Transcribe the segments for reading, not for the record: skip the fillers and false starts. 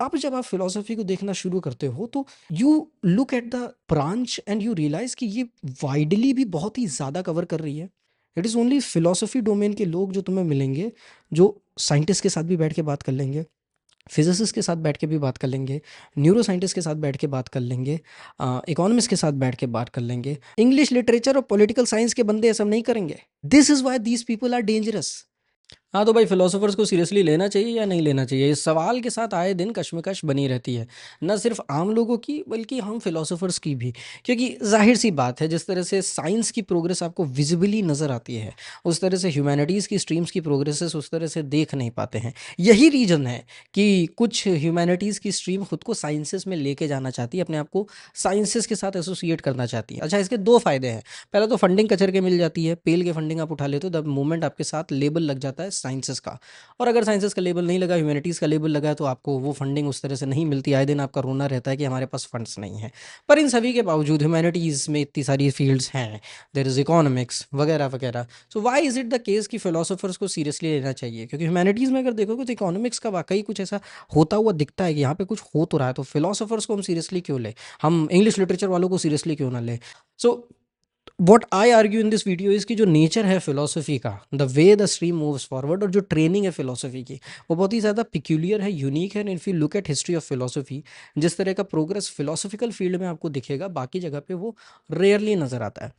अब जब आप फिलॉसफी को देखना शुरू करते हो तो you look at the branch and you realise कि ये वाइडली भी बहुत ही ज़्यादा कवर कर रही है। It is only philosophy domain के लोग जो तुम्हें मिलेंगे जो साइंटिस्ट के साथ भी बैठ के बात कर लेंगे, फिजिसिस्ट के साथ बैठ के भी बात कर लेंगे, न्यूरो साइंटिस्ट के साथ बैठ के बात कर लेंगे, इकोनॉमिस्ट के साथ बैठ के बात कर लेंगे। इंग्लिश लिटरेचर और पॉलिटिकल साइंस के बंदे ऐसा नहीं करेंगे। This is why these people are dangerous. हाँ, तो भाई फिलोसोफर्स को सीरियसली लेना चाहिए या नहीं लेना चाहिए, इस सवाल के साथ आए दिन कश्मकश बनी रहती है, न सिर्फ आम लोगों की बल्कि हम फिलोसोफर्स की भी। क्योंकि जाहिर सी बात है, जिस तरह से साइंस की प्रोग्रेस आपको विजिबली नज़र आती है, उस तरह से ह्यूमैनिटीज़ की स्ट्रीम्स की प्रोग्रेसेस उस तरह से देख नहीं पाते हैं। यही रीज़न है कि कुछ ह्यूमैनिटीज़ की स्ट्रीम खुद को साइंसेस में लेके जाना चाहती है, अपने आप को साइंसेस के साथ एसोसिएट करना चाहती है। अच्छा, इसके दो फ़ायदे हैं। पहला तो फंडिंग कचर के मिल जाती है, पेल के फंडिंग आप उठा लेते हो, द मोमेंट आपके साथ लेबल लग जाता है साइंसेस का। और अगर साइंसेस का लेबल नहीं लगा, ह्यूमैनिटीज़ का लेबल लगा है, तो आपको वो फंडिंग उस तरह से नहीं मिलती। आए दिन आपका रोना रहता है कि हमारे पास फंड्स नहीं है। पर इन सभी के बावजूद ह्यूमैनिटीज़ में इतनी सारी फील्ड्स हैं, देयर इज़ इकोनॉमिक्स वगैरह वगैरह। So why is it the case कि फिलोसोफर्स को सीरियसली लेना चाहिए? क्योंकि ह्यूमैनिटीज़ में अगर देखोगे तो इकोनॉमिक्स का वाकई कुछ ऐसा होता हुआ दिखता है कि यहाँ पे कुछ हो तो रहा है, तो फिलोसोफर्स को हम सीरियसली क्यों लें? हम इंग्लिश लिटरेचर वालों को सीरियसली क्यों ना लें? So what I argue in this video is कि जो नेचर है फिलोसफी का, the way the stream moves forward, और जो ट्रेनिंग है फिलोसफी की, वो बहुत ही ज़्यादा पिक्यूलियर है, यूनिक है। And if you look at history of philosophy, जिस तरह का प्रोग्रेस फिलोसफिकल फील्ड में आपको दिखेगा, बाकी जगह पे वो रेयरली नज़र आता है।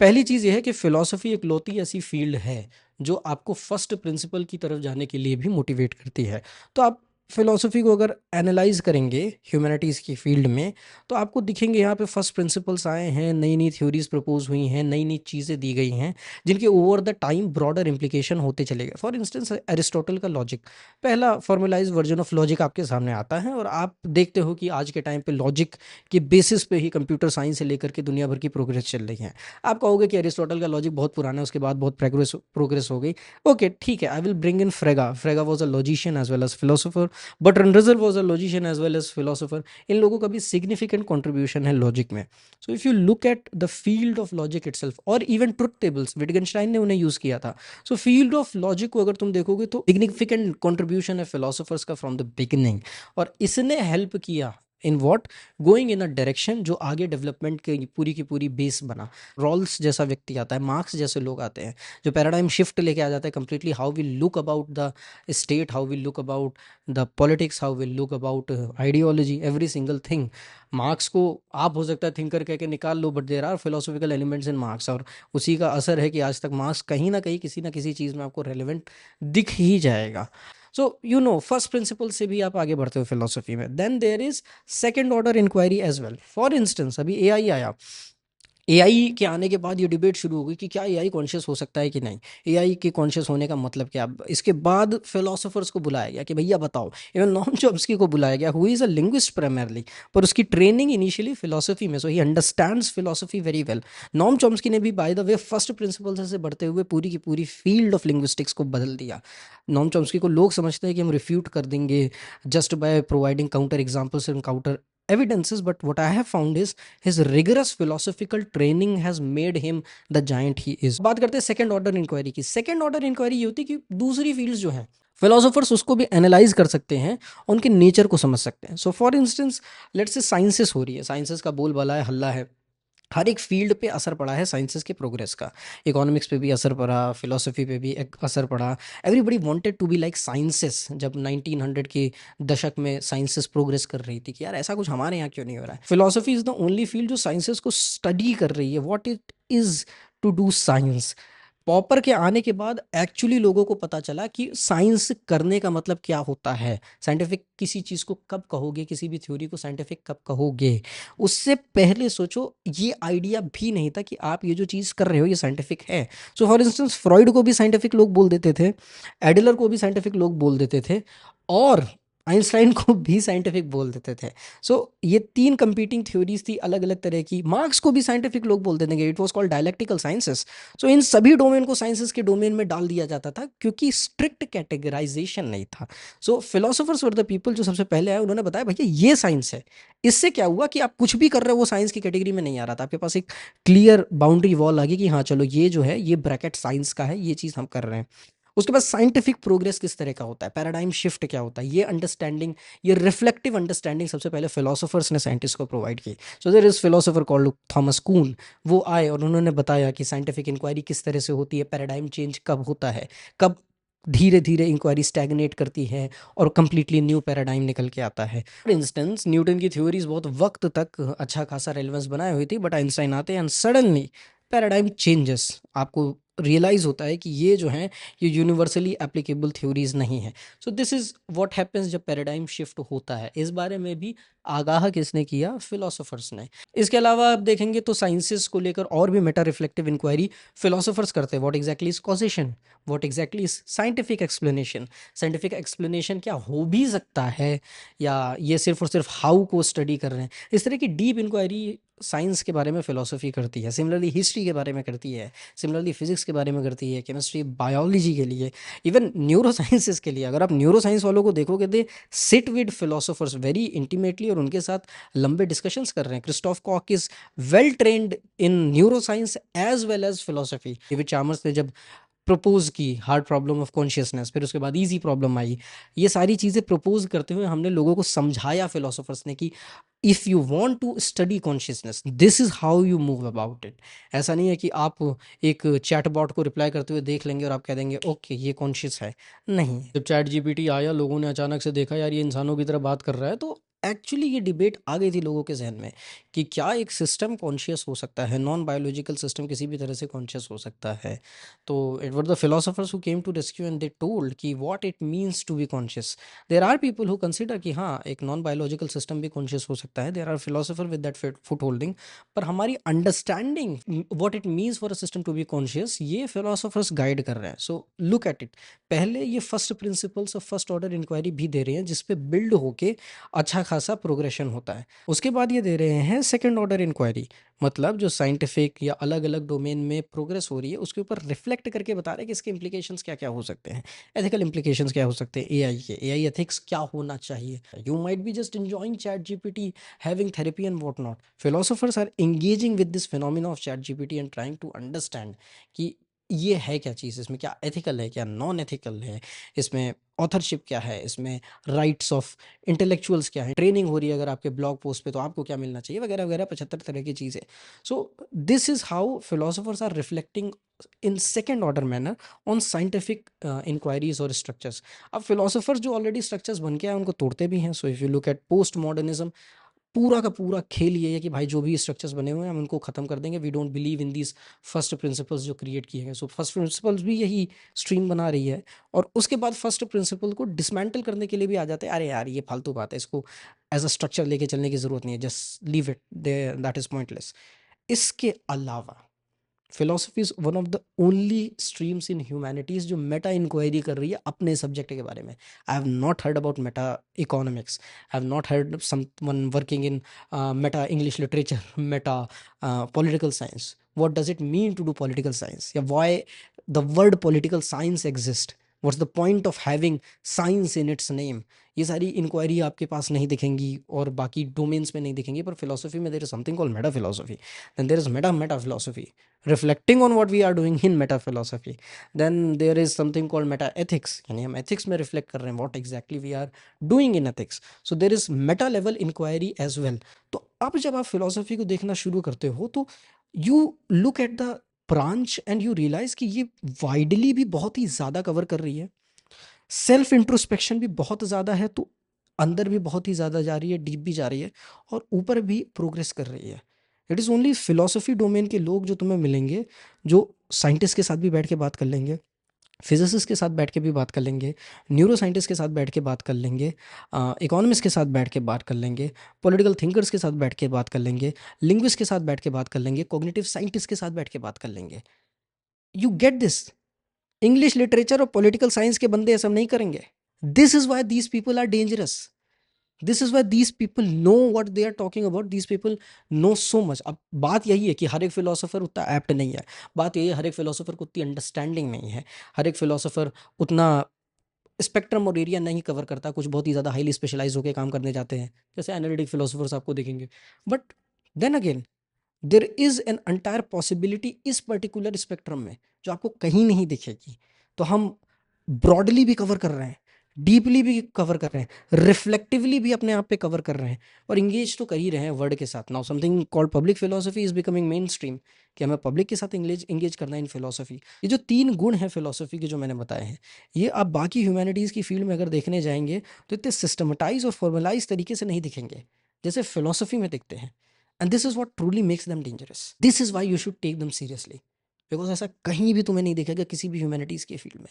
पहली चीज़ ये है कि फिलोसफी इकलौती ऐसी फील्ड है जो आपको फर्स्ट प्रिंसिपल की तरफ जाने के लिए भी मोटिवेट करती है। तो आप फिलोसफी को अगर एनालाइज करेंगे ह्यूमैनिटीज़ की फील्ड में, तो आपको दिखेंगे यहाँ पे फर्स्ट प्रिंसिपल्स आए हैं, नई नई थ्योरीज प्रपोज हुई हैं, नई नई चीज़ें दी गई हैं, जिनके over the time broader implication होते चले गए। फॉर इंस्टेंस एरिस्टोटल का लॉजिक, पहला फॉर्मुलाइज वर्जन ऑफ लॉजिक आपके सामने आता है, और आप देखते हो कि आज के टाइम पे लॉजिक के बेसिस पे ही कंप्यूटर साइंस से लेकर के दुनिया भर की प्रोग्रेस चल रही है। आप कहोगे कि एरिस्टोटल का लॉजिक बहुत पुराना है, उसके बाद बहुत प्रोग्रेस प्रोग्रेस हो गई। ओके, ठीक है, I will bring in Frege. Frege was a logician as well as philosopher, but रनरजल was a logician as well as philosopher. इन लोगों का भी सिग्निफिकेंट कॉन्ट्रीब्यूशन है लॉजिक में। So if you look at the field of logic itself, और even truth tables Wittgenstein ने उन्हें यूज़ किया था। सो फील्ड ऑफ लॉजिक को अगर तुम देखोगे तो सिग्निफिकेंट कॉन्ट्रीब्यूशन है फिलोसोफर्स का फ्रॉम द बिगिनिंग, और इसने हेल्प किया in what, going in a direction जो आगे डेवलपमेंट की पूरी बेस बना। रॉल्स जैसा व्यक्ति आता है, मार्क्स जैसे लोग आते हैं, जो पैराडाइम शिफ्ट लेके आ जाता है completely, how we look about the state, how we look about the politics, how we look about ideology, every single thing. Marx को आप हो सकता है थिंकर कह के निकाल लो, but there are philosophical elements in Marx, और उसी का असर है कि आज तक मार्क्स कहीं ना कहीं किसी ना किसी चीज़ में आपको रेलिवेंट दिख ही जाएगा। So you know, first principle से भी आप आगे बढ़ते हो फिलोसफी में। Then there is second order inquiry as well. For instance, अभी एआई आया, एआई के आने के बाद ये डिबेट शुरू हो गई कि क्या एआई कॉन्शियस हो सकता है कि नहीं, एआई के कॉन्शियस होने का मतलब क्या। इसके बाद फिलोसोफर्स को बुलाया गया कि भैया बताओ। इवन नॉम चॉम्स्की को बुलाया गया, who is a linguist primarily, पर उसकी ट्रेनिंग इनिशियली फिलोसफी में, so he understands philosophy very well. Noam Chomsky ने भी by the way first principle से बढ़ते हुए पूरी की पूरी फील्ड ऑफ लिंग्विस्टिक्स को बदल दिया। नॉम चॉम्स्की को लोग समझते हैं कि हम रिफ्यूट कर देंगे just by providing counter examples and counter evidences, but what I have found is his rigorous philosophical training has made him the giant he is. बात करते हैं सेकंड ऑर्डर इंक्वायरी की। सेकंड ऑर्डर इंक्वायरी ये होती है कि दूसरी fields जो हैं, फिलोसोफर्स उसको भी एनालाइज कर सकते हैं, उनके नेचर को समझ सकते हैं। So for instance, let's say sciences हो रही है, साइंसेस का बोलबाला है, हल्ला है, हर एक फील्ड पे असर पड़ा है साइंसेस के प्रोग्रेस का। इकोनॉमिक्स पे भी असर पड़ा, फिलोसफी पे भी एक असर पड़ा। Everybody wanted to be like sciences. जब 1900 के दशक में साइंसेस प्रोग्रेस कर रही थी कि यार ऐसा कुछ हमारे यहाँ क्यों नहीं हो रहा है। Philosophy is the only field जो साइंसेस को स्टडी कर रही है, what it is to do science. Popper के आने के बाद एक्चुअली लोगों को पता चला कि साइंस करने का मतलब क्या होता है। साइंटिफिक किसी चीज़ को कब कहोगे, किसी भी थ्योरी को साइंटिफिक कब कहोगे, उससे पहले सोचो ये आइडिया भी नहीं था कि आप ये जो चीज़ कर रहे हो ये साइंटिफिक है। सो फॉर इंस्टेंस, फ्रॉइड को भी साइंटिफिक लोग बोल देते थे, एडलर को भी साइंटिफिक लोग बोल देते थे, और आइंस्टाइन को भी साइंटिफिक बोल देते थे। सो ये तीन कंपीटिंग थ्योरीज थी अलग अलग तरह की। मार्क्स को भी साइंटिफिक लोग बोल देते थे, it was called dialectical sciences. So इन सभी डोमेन को साइंसेस के डोमेन में डाल दिया जाता था क्योंकि स्ट्रिक्ट कैटेगराइजेशन नहीं था। सो फिलोसोफर्स वर द पीपल जो सबसे पहले आए, उन्होंने बताया भैया ये साइंस है। इससे क्या हुआ कि आप कुछ भी कर रहे हो वो साइंस की कैटेगरी में नहीं आ रहा था, आपके पास एक क्लियर बाउंड्री वॉल आ गई कि हाँ चलो ये जो है ये ब्रैकेट साइंस का है, ये चीज़ हम कर रहे हैं। उसके बाद साइंटिफिक प्रोग्रेस किस तरह का होता है, पैराडाइम शिफ्ट क्या होता है, ये अंडरस्टैंडिंग, ये रिफ्लेक्टिव अंडरस्टैंडिंग सबसे पहले फिलोसोफर्स ने साइंटिस्ट को प्रोवाइड की। So there is philosopher called Thomas Kuhn. वो आए और उन्होंने बताया कि साइंटिफिक इंक्वायरी किस तरह से होती है, पैराडाइम चेंज कब होता है, कब धीरे धीरे इंक्वायरी स्टैग्नेट करती है और कंप्लीटली न्यू पैराडाइम निकल के आता है। फॉर इंस्टेंस न्यूटन की थ्योरीज बहुत वक्त तक अच्छा खासा रेलेवेंस बनाए हुई थी, बट आइंस्टाइन आते हैं एंड सडनली पैराडाइम चेंजेस। आपको रियलाइज होता है कि ये जो हैं ये यूनिवर्सली एप्लीकेबल थ्योरीज नहीं है। So this is what happens जब पैराडाइम शिफ्ट होता है। इस बारे में भी आगाह किसने किया, फिलोसोफर्स ने। इसके अलावा आप देखेंगे तो साइंसेस को लेकर और भी मेटा रिफ्लेक्टिव इंक्वायरी फिलोसोफर्स करते हैं। What exactly is causation, what exactly is scientific explanation, scientific explanation क्या हो भी सकता है या ये सिर्फ और सिर्फ हाउ को स्टडी कर रहे हैं। इस तरह की डीप इंक्वायरी साइंस के बारे में फिलोसफी करती है। सिमिलरली हिस्ट्री के बारे में करती है, सिमिलरली फिजिक्स के बारे में करती है, केमिस्ट्री बायोलॉजी के लिए, इवन न्यूरो साइंसेस के लिए। अगर आप न्यूरो साइंस वालों को देखोगे, they sit with philosophers very intimately और उनके साथ लंबे डिस्कशंस कर रहे हैं। Christof Koch is well trained in neuroscience as well as philosophy. David Chalmers ने जब प्रपोज की हार्ड प्रॉब्लम ऑफ कॉन्शियसनेस, फिर उसके बाद इजी प्रॉब्लम आई, ये सारी चीज़ें प्रपोज करते हुए हमने लोगों को समझाया फिलोसोफर्स ने कि if you want to study consciousness this is how you move about it. ऐसा नहीं है कि आप एक चैटबॉट को रिप्लाई करते हुए देख लेंगे और आप कह देंगे ओके ये कॉन्शियस है। नहीं, जब चैट जीपीटी आया लोगों ने अचानक से देखा यार ये इंसानों की तरह बात कर रहा है, तो एक्चुअली ये डिबेट आ गई थी लोगों के जहन में कि क्या एक सिस्टम कॉन्शियस हो सकता है, नॉन बायोलॉजिकल सिस्टम किसी भी तरह से कॉन्शियस हो सकता है। तो it were the philosophers who came to rescue and they told कि what it means to be conscious. There are people who consider कि हाँ एक नॉन बायोलॉजिकल सिस्टम भी कॉन्शियस हो सकता है, there are philosopher with that foot holding. पर हमारी understanding what it means for a system to be conscious, ये फिलोसोफर्स गाइड कर रहे हैं। सो लुक एट इट, पहले ये first principles of first order inquiry भी दे रहे हैं जिसपे बिल्ड होके अच्छा खासा प्रोग्रेशन होता है। उसके बाद ये दे रहे हैं सेकेंड ऑर्डर इंक्वायरी, मतलब जो साइंटिफिक या अलग अलग डोमेन में प्रोग्रेस हो रही है उसके ऊपर रिफ्लेक्ट करके बता रहे हैं कि इसके इंप्लीकेशंस क्या क्या हो सकते हैं, एथिकल इंप्लीकेशंस क्या हो सकते हैं एआई के, एआई एथिक्स क्या होना चाहिए। You might be just enjoying ChatGPT, having therapy and what not. Philosophers are engaging with this phenomena of ChatGPT and trying to understand कि ये है क्या चीज़, इसमें क्या एथिकल है, क्या नॉन एथिकल है, इसमें ऑथरशिप क्या है, इसमें राइट्स ऑफ इंटेलेक्चुअल्स क्या है, ट्रेनिंग हो रही है अगर आपके ब्लॉग पोस्ट पे तो आपको क्या मिलना चाहिए, वगैरह वगैरह 75 तरह की चीज़ें। So this is how philosophers are reflecting in second order manner on scientific inquiries और structures। अब philosophers जो ऑलरेडी structures बन के आए उनको तोड़ते भी हैं। So if you look eight post modernism, पूरा का पूरा खेल ये है कि भाई जो भी स्ट्रक्चर्स बने हुए हैं हम उनको ख़त्म कर देंगे। We don't believe in these first principles जो क्रिएट किए गए। सो फर्स्ट प्रिंसिपल्स भी यही स्ट्रीम बना रही है और उसके बाद फर्स्ट प्रिंसिपल को डिसमेंटल करने के लिए भी आ जाते हैं। अरे यार ये फालतू बात है, इसको एज अ स्ट्रक्चर लेके चलने की ज़रूरत नहीं है, just leave it there, that is pointless. इसके अलावा philosophy is one of the only streams in humanities जो मेटा इंक्वायरी कर रही है अपने सब्जेक्ट के बारे में। I have not heard about meta economics, I have not heard someone working in meta English literature, meta political science. What does it mean to do political science, या why the word political science exist, what's the point of having science in its name. ये सारी inquiry आपके पास नहीं दिखेंगी और बाकी domains में नहीं दिखेंगी, पर फिलोसफी में there is something called metaphilosophy, then there is meta metaphilosophy reflecting on what we are doing in meta philosophy, then there is something called meta ethics, यानी हम ethics में reflect कर रहे हैं what exactly we are doing in ethics, so there is meta level inquiry as well। तो अब जब आप philosophy को देखना शुरू करते हो तो you look at the branch and you realize कि ये widely भी बहुत ही ज़्यादा कवर कर रही है, सेल्फ इंट्रोस्पेक्शन भी बहुत ज़्यादा है, तो अंदर भी बहुत ही ज़्यादा जा रही है, डीप भी जा रही है और ऊपर भी प्रोग्रेस कर रही है। It is only philosophy domain के लोग जो तुम्हें मिलेंगे जो साइंटिस्ट के साथ भी बैठ के बात कर लेंगे, फिजिसिस्ट के साथ बैठ के भी बात कर लेंगे, न्यूरो साइंटिस्ट के साथ बैठ के बात कर लेंगे, इकोनॉमिस्ट के साथ बैठ के बात कर लेंगे, पॉलिटिकल थिंकर्स के साथ बैठ के बात कर लेंगे, लिंग्विस्ट के साथ बैठ के बात कर लेंगे, कॉग्निटिव साइंटिस्ट के साथ बैठ के बात कर लेंगे। You get this. English literature और पॉलिटिकल साइंस के बंदे ऐसा नहीं करेंगे। This is why these people are dangerous, this is why these people know what they are talking about, these people know so much. अब बात यही है कि हर एक फिलोसोफर उतना एप्ट नहीं है, बात यही है हर एक फिलोसोफर को उतनी अंडरस्टैंडिंग नहीं है, हर एक फिलोसोफर उतना स्पेक्ट्रम और एरिया नहीं कवर करता, कुछ बहुत ही ज़्यादा हाईली स्पेशलाइज होकर काम करने जाते हैं जैसे एनालिटिक फिलोसोफर्स आपको देखेंगे। But then again there is an entire possibility इस पर्टिकुलर स्पेक्ट्रम में जो आपको कहीं नहीं दिखेगी। तो हम ब्रॉडली भी कवर कर रहे हैं, डीपली भी कवर कर रहे हैं, रिफ्लेक्टिवली भी अपने आप पे कवर कर रहे हैं, और इंगेज तो कर ही रहे हैं वर्ड के साथ। Now something called public philosophy is becoming main stream, कि हमें पब्लिक के साथ इंगेज करना है इन फिलोसफी। ये जो 3 गुण हैं फिलोसफी के जो मैंने बताए हैं, ये आप बाकी ह्यूमैनिटीज़ की फील्ड में अगर देखने जाएंगे तो इतने सिस्टमेटाइज और फॉर्मलाइज तरीके से नहीं दिखेंगे जैसे फिलोसफी में दिखते हैं। And this is what truly makes them dangerous, this is why you should take them seriously, because ऐसा कहीं भी तुम्हें नहीं दिखेगा किसी भी ह्यूमैनिटीज़ की फील्ड में।